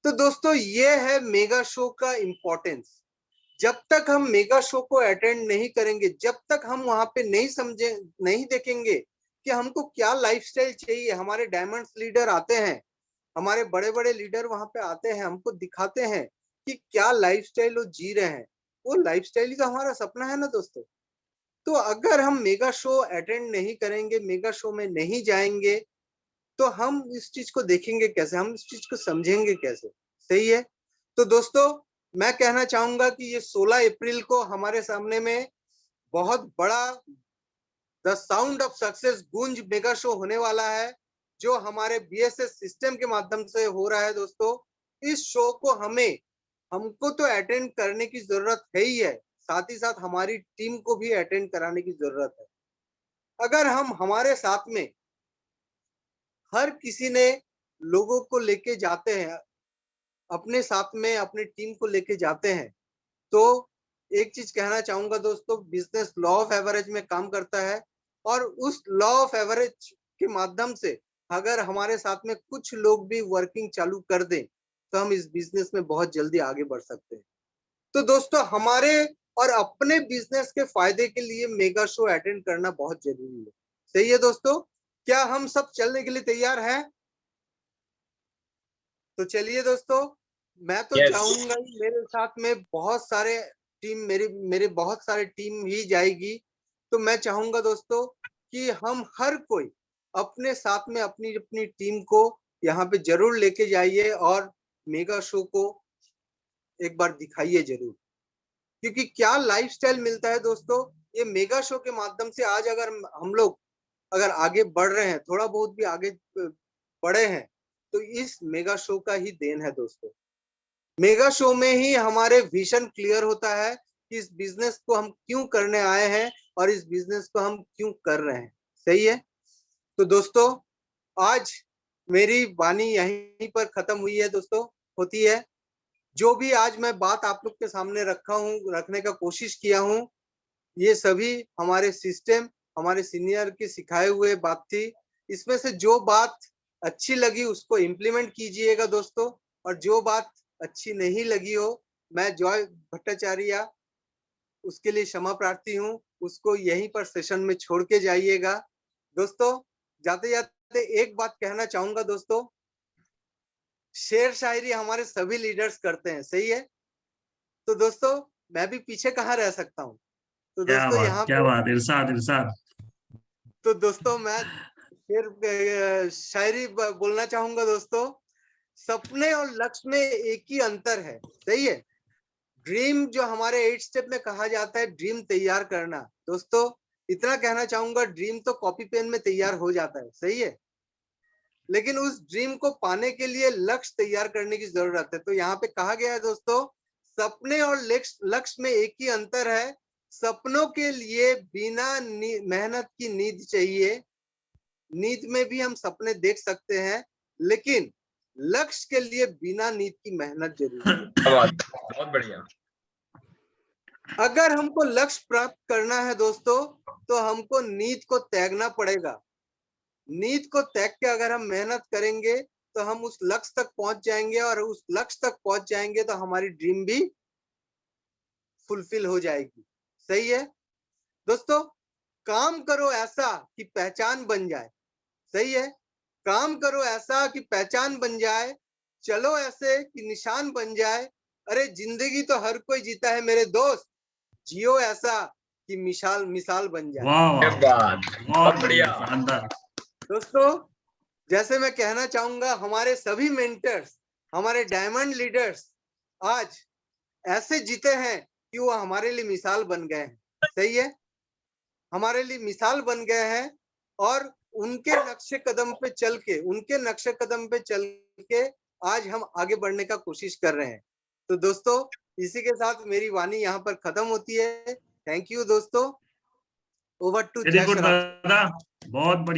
S4: तो दोस्तों ये है मेगा शो का इम्पोर्टेंस। जब तक हम मेगा शो को अटेंड नहीं करेंगे, जब तक हम वहां पे नहीं देखेंगे कि हमको क्या लाइफस्टाइल चाहिए। हमारे डायमंड्स लीडर आते हैं, हमारे बड़े बड़े लीडर वहां पे आते हैं, हमको दिखाते हैं कि क्या लाइफस्टाइल वो जी रहे हैं। वो लाइफस्टाइल ही तो हमारा सपना है ना दोस्तों। तो अगर हम मेगा शो अटेंड नहीं करेंगे, मेगा शो में नहीं जाएंगे, तो हम इस चीज को देखेंगे कैसे, हम इस चीज को समझेंगे कैसे। सही है। तो दोस्तों मैं कहना चाहूंगा कि ये 16 अप्रैल को हमारे सामने में बहुत बड़ा द साउंड ऑफ सक्सेस गूंज मेगा शो होने वाला है, जो हमारे बीएसएस सिस्टम के माध्यम से हो रहा है दोस्तों। इस शो को हमको तो अटेंड करने की जरूरत है ही है, साथ ही साथ हमारी टीम को भी अटेंड कराने की जरूरत है। अगर हम हमारे साथ में हर किसी ने लोगों को लेके जाते हैं, अपने साथ में अपनी टीम को लेके जाते हैं, तो एक चीज कहना चाहूंगा दोस्तों, बिजनेस लॉ ऑफ एवरेज में काम करता है। और उस लॉ ऑफ एवरेज के माध्यम से अगर हमारे साथ में कुछ लोग भी वर्किंग चालू कर दें, तो हम इस बिजनेस में बहुत जल्दी आगे बढ़ सकते हैं। तो दोस्तों हमारे और अपने बिजनेस के फायदे के लिए मेगा शो अटेंड करना बहुत जरूरी है। सही है दोस्तों। क्या हम सब चलने के लिए तैयार हैं? तो चलिए दोस्तों, मैं तो
S1: Yes.
S4: चाहूंगा मेरे साथ में बहुत सारे टीम, मेरे बहुत सारे टीम ही जाएगी। तो मैं चाहूंगा दोस्तों कि हम हर कोई अपने साथ में अपनी अपनी टीम को यहाँ पे जरूर लेके जाइए और मेगा शो को एक बार दिखाइए जरूर। क्योंकि क्या लाइफस्टाइल मिलता है दोस्तों, ये मेगा शो के माध्यम से। आज अगर हम लोग अगर आगे बढ़ रहे हैं, थोड़ा बहुत भी आगे बढ़े हैं, तो इस मेगा शो का ही देन है दोस्तों। मेगा शो में ही हमारे विजन क्लियर होता है कि इस बिजनेस को हम क्यों करने आए हैं और इस बिजनेस को हम क्यों कर रहे हैं। सही है। तो दोस्तों आज मेरी वाणी यहीं पर खत्म हुई है दोस्तों, होती है। जो भी आज मैं बात आप लोग के सामने रखने का कोशिश किया हूँ, ये सभी हमारे सिस्टम, हमारे सीनियर के सिखाए हुए बात थी। इसमें से जो बात अच्छी लगी उसको इम्प्लीमेंट कीजिएगा दोस्तों, और जो बात अच्छी नहीं लगी हो, मैं जॉय भट्टाचार्य उसके लिए क्षमा प्रार्थी हूँ, उसको यहीं पर सेशन में छोड़ के जाइएगा। दोस्तों जाते जाते एक बात कहना चाहूंगा दोस्तों, शेर शायरी हमारे सभी लीडर्स करते हैं। सही है। तो दोस्तों मैं भी पीछे कहाँ रह सकता हूँ। तो दोस्तों यहाँ
S5: क्या बात, इरशाद इरशाद।
S4: तो दोस्तों मैं फिर शायरी बोलना चाहूंगा दोस्तों। सपने और लक्ष्य में एक ही अंतर है। सही है। ड्रीम जो हमारे 8 स्टेप में कहा जाता है, ड्रीम तैयार करना। दोस्तों इतना कहना चाहूंगा, ड्रीम तो कॉपी पेन में तैयार हो जाता है। सही है। लेकिन उस ड्रीम को पाने के लिए लक्ष्य तैयार करने की जरूरत है। तो यहाँ पे कहा गया है दोस्तों, सपने और लक्ष्य में एक ही अंतर है। सपनों के लिए बिना मेहनत की नींद चाहिए। नींद में भी हम सपने देख सकते हैं, लेकिन लक्ष्य के लिए बिना नींद की मेहनत जरूरी है।
S1: बहुत बढ़िया।
S4: अगर हमको लक्ष्य प्राप्त करना है दोस्तों, तो हमको नींद को त्यागना पड़ेगा। नींद को त्याग के अगर हम मेहनत करेंगे, तो हम उस लक्ष्य तक पहुंच जाएंगे, और उस लक्ष्य तक पहुंच जाएंगे तो हमारी ड्रीम भी फुलफिल हो जाएगी। सही है दोस्तों, काम करो ऐसा कि पहचान बन जाए। सही है, काम करो ऐसा कि पहचान बन जाए, चलो ऐसे कि निशान बन जाए। अरे जिंदगी तो हर कोई जीता है मेरे दोस्त, जियो ऐसा कि मिसाल बन जाए।
S5: वाह
S1: क्या
S5: वाह,
S1: बात,
S5: बहुत
S1: बहुत बढ़िया।
S5: शानदार।
S4: दोस्तों जैसे मैं कहना चाहूंगा, हमारे सभी मेंटर्स, हमारे डायमंड लीडर्स आज ऐसे जीते हैं कि वो हमारे लिए मिसाल बन गए हैं। सही है, हमारे लिए मिसाल बन गए हैं और उनके नक्शे कदम पे चल के आज हम आगे बढ़ने का कोशिश कर रहे हैं। तो दोस्तों इसी के साथ मेरी वाणी यहाँ पर खत्म होती है। थैंक यू दोस्तों, ओवर टू
S5: वेरी
S4: जय
S5: गुड
S4: श्री राम।
S5: दादा, बहुत बढ़िया।